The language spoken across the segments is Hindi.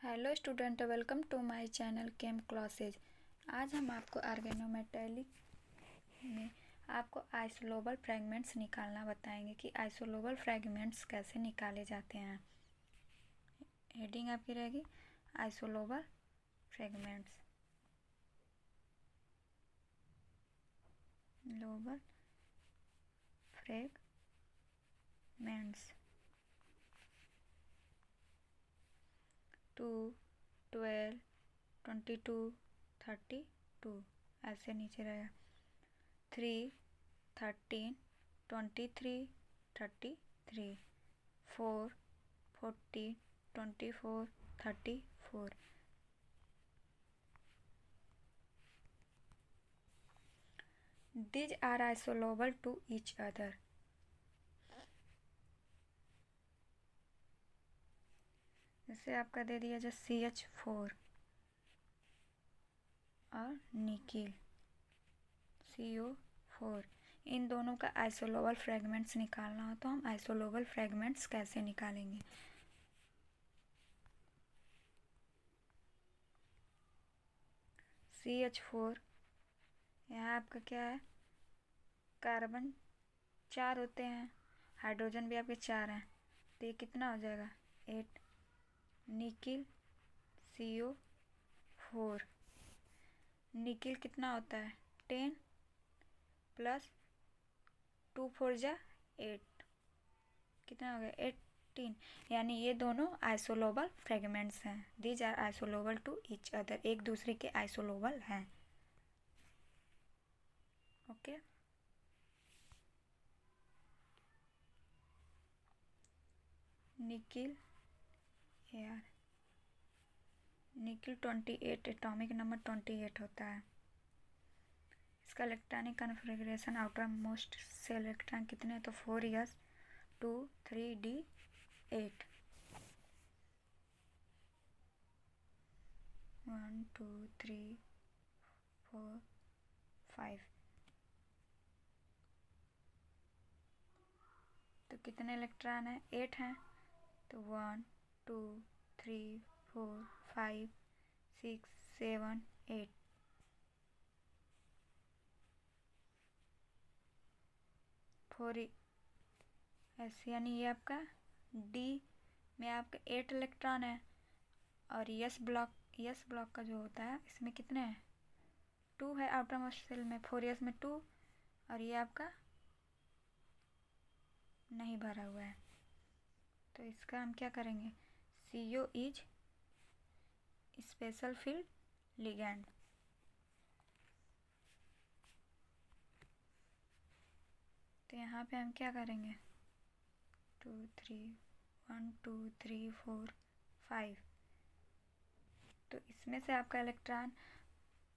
Hello student, welcome to my channel chem classes. आज हम आपको ऑर्गेनोमेटेलिक में आपको आइसोलोबल फ्रेगमेंट्स निकालना बताएंगे कि आइसोलोबल फ्रेगमेंट्स कैसे निकाले जाते हैं। हेडिंग आपकी रहेगी आइसोलोबल फ्रेगमेंट्स। लोबल फ्रेगमेंट्स 2, 12, 22, 32 ऐसे नीचे रहेगा। 3, 13, 23, 33, 4, 40, 24, 34। These are isolable to each other. जैसे आपका दे दिया जो CH4 और निकिल CO4, इन दोनों का आइसोलोबल फ्रेगमेंट्स निकालना हो तो हम आइसोलोबल फ्रेगमेंट्स कैसे निकालेंगे। CH4 यहाँ आपका क्या है, कार्बन 4 होते हैं, हाइड्रोजन भी आपके 4 हैं, तो ये कितना हो जाएगा 8। निकिल CO4, निकिल कितना होता है 10 प्लस 2 4 जा 8, कितना हो गया 18। यानी ये दोनों आइसोलोबल फ्रेगमेंट्स हैं। These are isolobal to each other, एक दूसरे के आइसोलोबल हैं। ओके निकिल यार, निकिल 28, एटॉमिक नंबर 28 होता है। इसका इलेक्ट्रॉनिक कन्फिग्रेशन आउटर मोस्ट से इलेक्ट्रॉन कितने, तो 4s 2 3d 8। 1 2 3 4 5, तो कितने इलेक्ट्रॉन हैं 8 हैं, तो 1 2 3 4 5 6 7 8। 4 ऐसे, यानी ये आपका डी में आपका 8 इलेक्ट्रॉन है, और यस ब्लॉक का जो होता है इसमें कितने हैं 2 है आउटर मोस्ट शेल में, 4s में 2, और ये आपका नहीं भरा हुआ है। तो इसका हम क्या करेंगे, CO is special field ligand. तो यहाँ पे हम क्या करेंगे 2 3 1 2 3 4 5, तो इसमें से आपका इलेक्ट्रॉन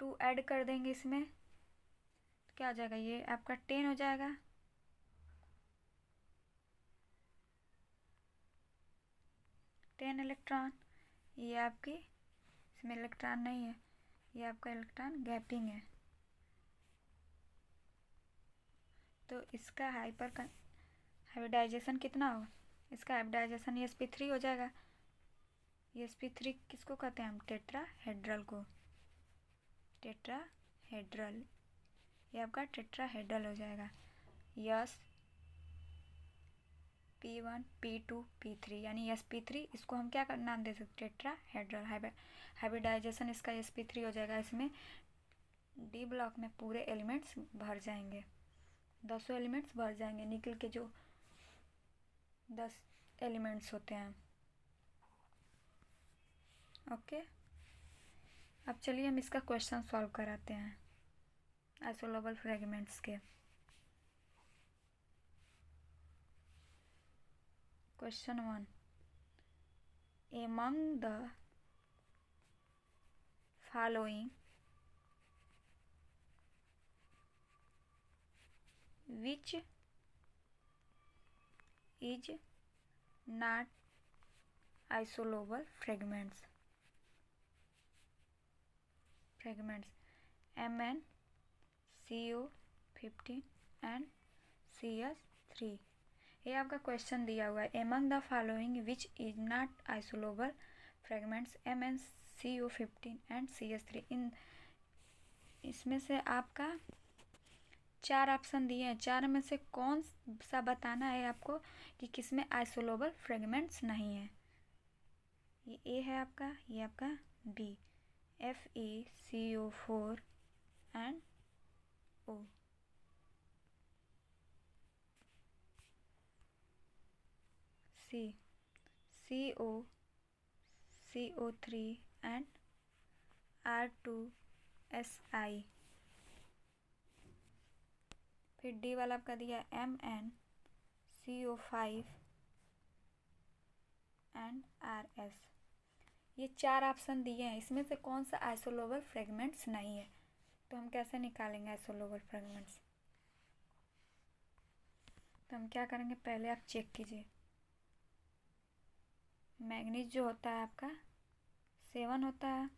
2 ऐड कर देंगे इसमें, तो क्या हो जाएगा ये आपका 10 हो जाएगा। टेन इलेक्ट्रॉन, ये आपकी इसमें इलेक्ट्रॉन नहीं है, ये आपका इलेक्ट्रॉन गैपिंग है। तो इसका हाइब्रिडाइजेशन कितना होगा, इसका हाइब्रिडाइजेशन sp3 हो जाएगा। sp3 किसको कहते हैं हम, टेट्राहेड्रल को, टेट्राहेड्रल, ये आपका टेट्राहेड्रल हो जाएगा। यस P1 P2 P3, यानी sp3, इसको हम क्या नाम दे सकते, टेट्राहेड्रल। हाइब्रिडाइजेशन इसका sp3 हो जाएगा। इसमें डी ब्लॉक में पूरे एलिमेंट्स भर जाएंगे, 10 एलिमेंट्स भर जाएंगे, निकल के जो 10 एलिमेंट्स होते हैं। ओके, अब चलिए हम इसका क्वेश्चन सॉल्व कराते हैं आइसोलोबल फ्रेगमेंट्स के। Question 1, among the following which is not isolable fragments Mn CO15 and CS3। ये आपका क्वेश्चन दिया हुआ है, among the following which is not isolobal fragments MnCO15 and CH3। इसमें से आपका 4 ऑप्शन दिए हैं, 4 में से कौन सा बताना है आपको कि किसमें आइसोलोबल फ्रेगमेंट्स नहीं है। ये ए है आपका, ये आपका B, FeCO4 and O। C, CO3 and R2Si। फिर डी वाला आपका दिया MnCO5 एंड RS। ये 4 ऑप्शन दिए हैं, इसमें से कौन सा आइसोलोबल फ्रेगमेंट्स नहीं है। तो हम कैसे निकालेंगे आइसोलोबल फ्रेगमेंट्स। तो हम क्या करेंगे, पहले आप चेक कीजिए। मैग्नीज जो होता है आपका 7 होता है,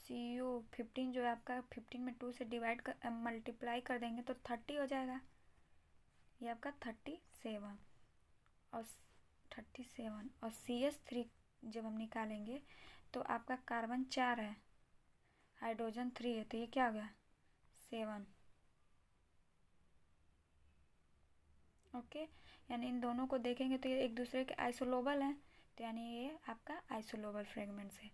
CO15 जो है आपका 15 में 2 से डिवाइड कर मल्टीप्लाई कर देंगे तो 30 हो जाएगा। ये आपका 37 और 37 और CH3 जब हम निकालेंगे तो आपका कार्बन 4 है, हाइड्रोजन 3 है, तो ये क्या हो गया 7। ओके, यानी इन दोनों को देखेंगे तो ये एक दूसरे के आइसोलोबल हैं, तो यानी ये आपका आइसोलोबल फ्रेगमेंट्स है।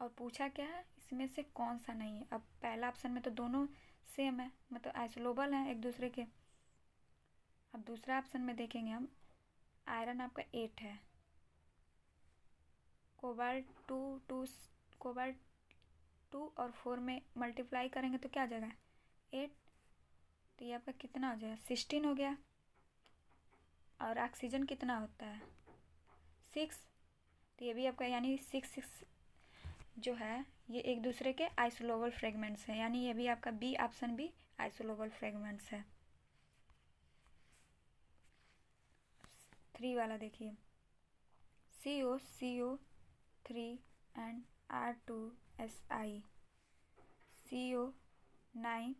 और पूछा क्या है, इसमें से कौन सा नहीं है। अब पहला ऑप्शन में तो दोनों सेम है, मतलब आइसोलोबल हैं एक दूसरे के। अब दूसरा ऑप्शन में देखेंगे हम, आयरन आपका 8 है, कोबाल्ट 2 और 4 में मल्टीप्लाई करेंगे तो क्या आ जाएगा 8, तो ये आपका कितना हो जाएगा 16 हो गया। और ऑक्सीजन कितना होता है 6, तो ये भी आपका यानी 6 जो है ये एक दूसरे के आइसोलोबल फ्रेगमेंट्स हैं, यानी ये भी आपका बी ऑप्शन भी आइसोलोबल फ्रेगमेंट्स है। 3 वाला देखिए, CO3 एंड R2Si, CO9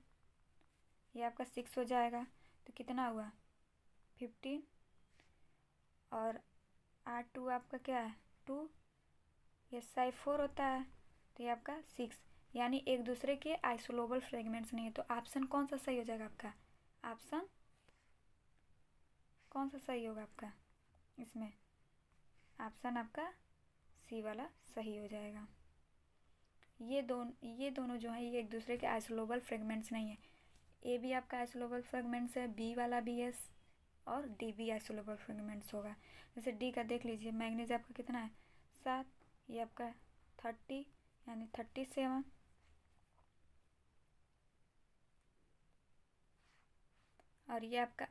ये आपका 6 हो जाएगा, तो कितना हुआ 15, और R2 आपका क्या है 2, ये Si4 होता है, तो ये आपका 6, यानी एक दूसरे के आइसोलोबल फ्रेगमेंट्स नहीं है। तो ऑप्शन कौन सा सही हो जाएगा आपका, ऑप्शन कौन सा सही होगा आपका इसमें, ऑप्शन आपका सी वाला सही हो जाएगा। ये दोनों जो है ये एक दूसरे के आइसोलोबल फ्रेगमेंट्स नहीं है। ए भी आपका आइसोलोबल फ्रेगमेंट्स है, बी वाला भी है, और डी भी आइसोलोबल फ्रेगमेंट्स होगा। जैसे डी का देख लीजिए, मैग्नीज आपका कितना है 7, ये आपका 30 यानी 37, और ये आपका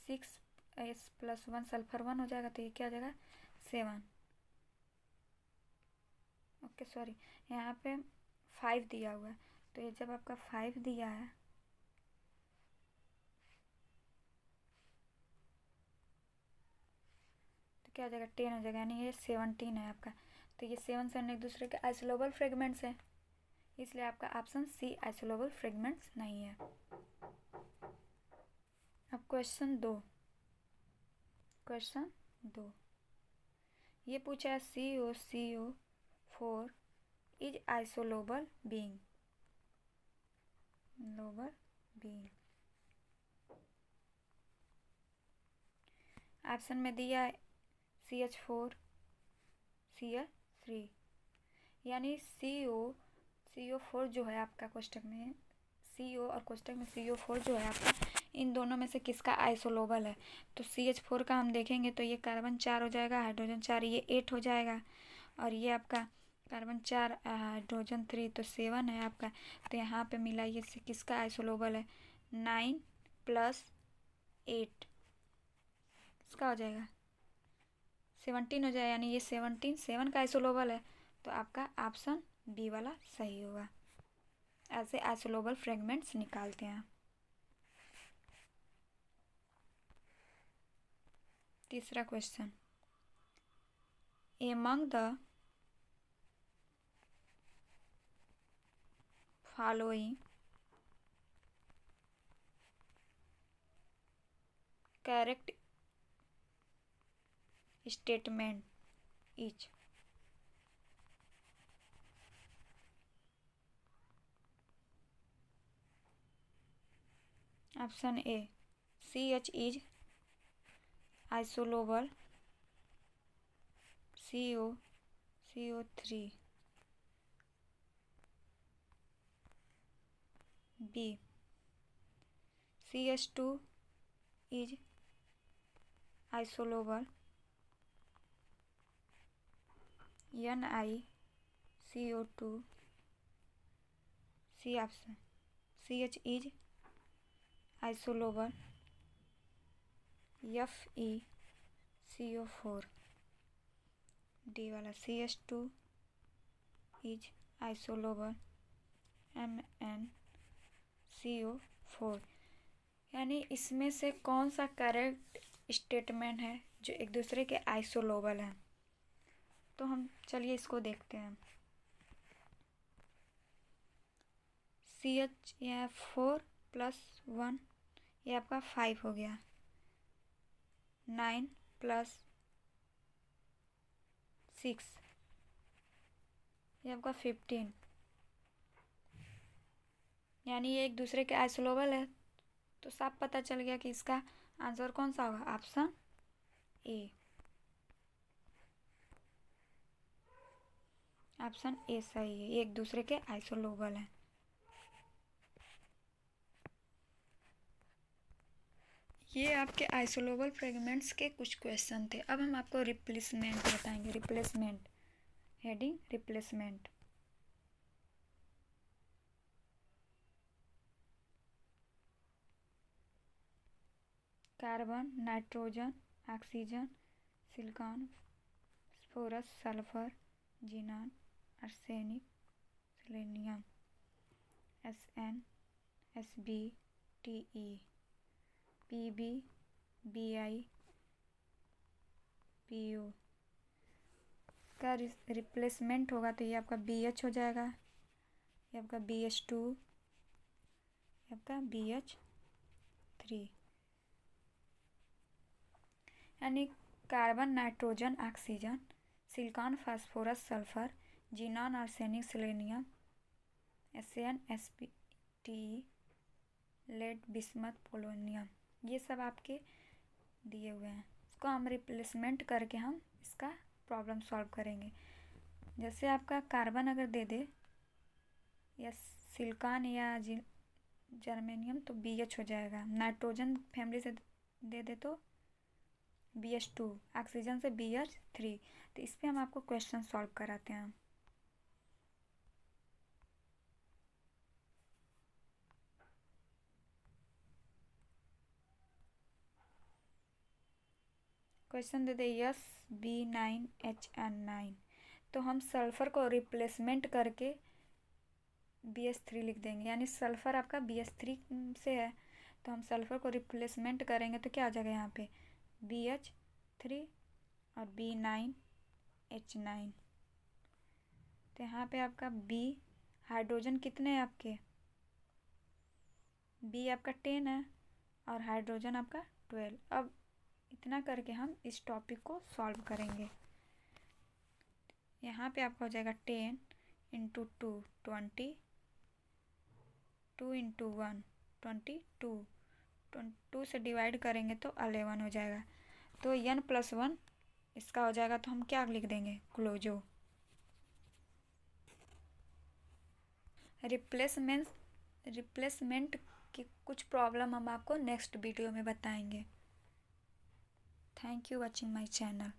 6s+1 सल्फर 1 हो जाएगा, तो ये क्या हो जाएगा 7। ओके सॉरी, यहाँ पे 5 दिया हुआ है, तो ये जब आपका 5 दिया है तो क्या हो जाएगा 10 हो जाएगा, यानी ये 17 है आपका। तो ये 7 से एक दूसरे के आइसोलोबल फ्रेगमेंट्स हैं, इसलिए आपका ऑप्शन सी आइसोलोबल फ्रेगमेंट्स नहीं है। अब क्वेश्चन 2 ये पूछा है COCO4 is isolobal being, option में दिया है CH4 CH3, यानी CO4 जो है आपका क्वेश्चन में CO और क्वेश्चन में CO4 जो है आपका, इन दोनों में से किसका आइसोलोबल है। तो CH4 का हम देखेंगे तो ये कार्बन 4 हो जाएगा, हाइड्रोजन 4, ये 8 हो जाएगा, और ये आपका कार्बन 4 हाइड्रोजन 3 तो 7 है आपका। तो यहाँ पे मिला ये किसका आइसोलोबल है 9 + 8 इसका हो जाएगा 17 हो जाएगा, यानी ये 7 का आइसोलोबल है। तो आपका ऑप्शन बी वाला सही होगा। ऐसे आइसोलोबल फ्रेगमेंट्स निकालते हैं। तीसरा question, among the following statement is option A, CH is isolable CO3. B, CH2 is isolable NiCO2. C option, CH is isolable FeCO4. D वाला CH2 is isolable MnCO4। यानी इसमें से कौन सा करेक्ट स्टेटमेंट है जो एक दूसरे के आइसोलोबल हैं। तो हम चलिए इसको देखते हैं। CH यह 4 + 1 ये आपका 5 हो गया। 9 + 6 ये आपका 15। यानी ये एक दूसरे के आइसोलोबल है, तो साफ पता चल गया कि इसका आंसर कौन सा होगा, ऑप्शन ए। ऑप्शन ए सही है, ये एक दूसरे के आइसोलोबल हैं। ये आपके आइसोलोबल फ्रेगमेंट्स के कुछ क्वेश्चन थे। अब हम आपको रिप्लेसमेंट बताएंगे। Replacement, heading replacement. Carbon, nitrogen, oxygen, silicon, phosphorus, sulphur, xenon, arsenic, selenium, Sn, Sb, Te, Pb, Bi, Pu का रिप्लेसमेंट होगा तो ये आपका BH हो जाएगा, ये आपका BH2, ये आपका BH3। यानी carbon, nitrogen, oxygen, silicon, phosphorus, sulphur, xenon, arsenic, selenium, Sn, Sp, Te, lead, bismuth, polonium, ये सब आपके दिए हुए हैं। इसको हम रिप्लेसमेंट करके हम इसका प्रॉब्लम सॉल्व करेंगे। जैसे आपका कार्बन अगर दे दे या सिलिकॉन या जर्मेनियम तो BH हो जाएगा। नाइट्रोजन फैमिली से दे दे तो BH2, ऑक्सीजन से BH3। तो इस पर हम आपको क्वेश्चन सॉल्व कराते हैं। क्वेश्चन दे दे SB9HN9, तो हम सल्फर को रिप्लेसमेंट करके BH3 लिख देंगे। यानी सल्फर आपका BH3 से है, तो हम सल्फर को रिप्लेसमेंट करेंगे तो क्या आ जाएगा यहाँ पे BH3 और B9H9। तो यहाँ पे आपका B हाइड्रोजन कितने हैं आपके, B आपका 10 है और हाइड्रोजन आपका 12। अब इतना करके हम इस टॉपिक को सॉल्व करेंगे। यहाँ पे आपका हो जाएगा 10 × 2 20, 2 × 1 22, 2 से डिवाइड करेंगे तो 11 हो जाएगा। तो n+1 इसका हो जाएगा, तो हम क्या लिख देंगे, क्लोजो। रिप्लेसमेंट की कुछ प्रॉब्लम हम आपको नेक्स्ट वीडियो में बताएंगे। Thank you watching my channel.